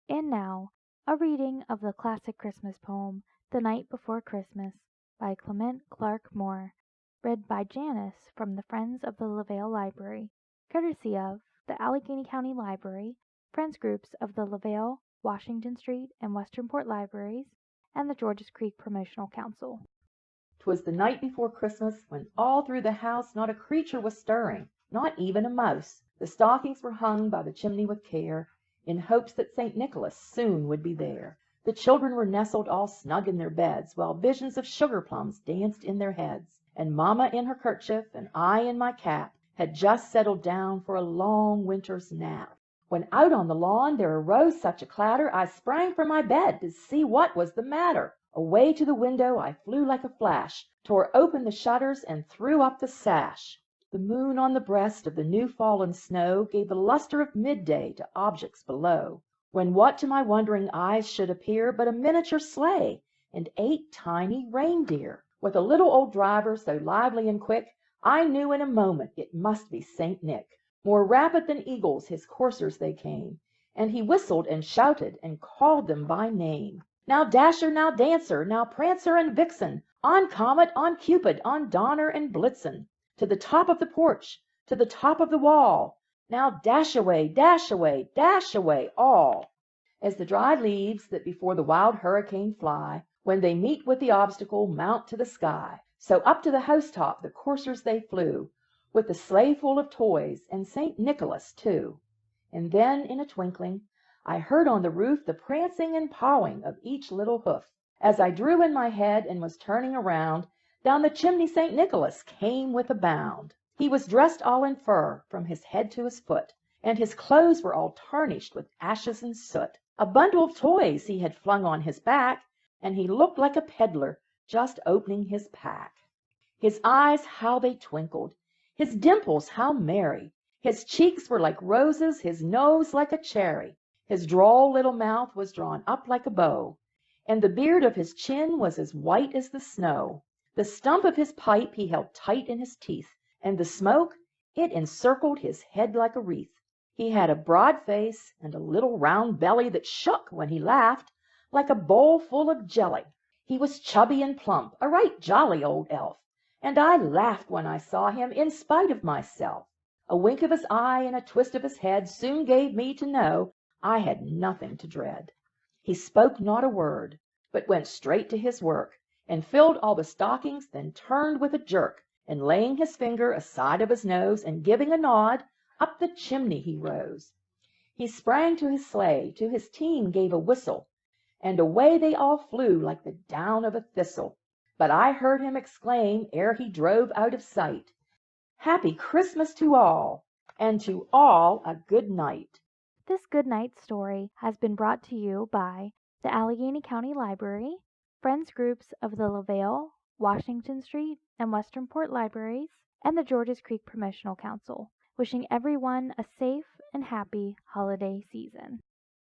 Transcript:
And now, a reading of the classic Christmas poem, The Night Before Christmas, by Clement Clarke Moore, read by Janice from the Friends of the LaVale Library, courtesy of the Allegheny County Library, Friends Groups of the LaVale, Washington Street, and Westernport Libraries, and the Georges Creek Promotional Council. 'Twas the night before Christmas, when all through the house not a creature was stirring, not even a mouse. The stockings were hung by the chimney with care, in hopes that St. Nicholas soon would be there. The children were nestled all snug in their beds, while visions of sugar plums danced in their heads, and Mamma in her kerchief, and I in my cap, had just settled down for a long winter's nap, when out on the lawn there arose such a clatter, I sprang from my bed to see what was the matter. Away to the window I flew like a flash, tore open the shutters, and threw up the sash. The moon on the breast of the new-fallen snow gave the lustre of midday to objects below, when what to my wondering eyes should appear but a miniature sleigh and 8 tiny reindeer, with a little old driver so lively and quick, I knew in a moment it must be St. Nick. More rapid than eagles his coursers they came, and he whistled and shouted and called them by name. Now Dasher, now Dancer, now Prancer and Vixen, on Comet, on Cupid, on Donner and Blitzen, to the top of the porch, to the top of the wall. Now dash away, dash away, dash away all. As the dried leaves that before the wild hurricane fly, when they meet with the obstacle, mount to the sky, so up to the housetop the coursers they flew, with the sleigh full of toys, and St. Nicholas too. And then, in a twinkling, I heard on the roof the prancing and pawing of each little hoof. As I drew in my head and was turning around, down the chimney St. Nicholas came with a bound. He was dressed all in fur, from his head to his foot, and his clothes were all tarnished with ashes and soot. A bundle of toys he had flung on his back, and he looked like a peddler just opening his pack. His eyes, how they twinkled! His dimples, how merry! His cheeks were like roses, his nose like a cherry. His droll little mouth was drawn up like a bow, and the beard of his chin was as white as the snow. The stump of his pipe he held tight in his teeth, and the smoke, it encircled his head like a wreath. He had a broad face and a little round belly that shook when he laughed, like a bowl full of jelly. He was chubby and plump, a right jolly old elf, and I laughed when I saw him in spite of myself. A wink of his eye and a twist of his head soon gave me to know I had nothing to dread. He spoke not a word, but went straight to his work, and filled all the stockings, then turned with a jerk, and laying his finger aside of his nose, and giving a nod, up the chimney he rose. He sprang to his sleigh, to his team gave a whistle, and away they all flew like the down of a thistle. But I heard him exclaim, ere he drove out of sight, "Happy Christmas to all, and to all a good night." This good night story has been brought to you by the Allegheny County Library, Friends Groups of the LaVale, Washington Street, and Westernport Libraries, and the Georges Creek Promotional Council, wishing everyone a safe and happy holiday season.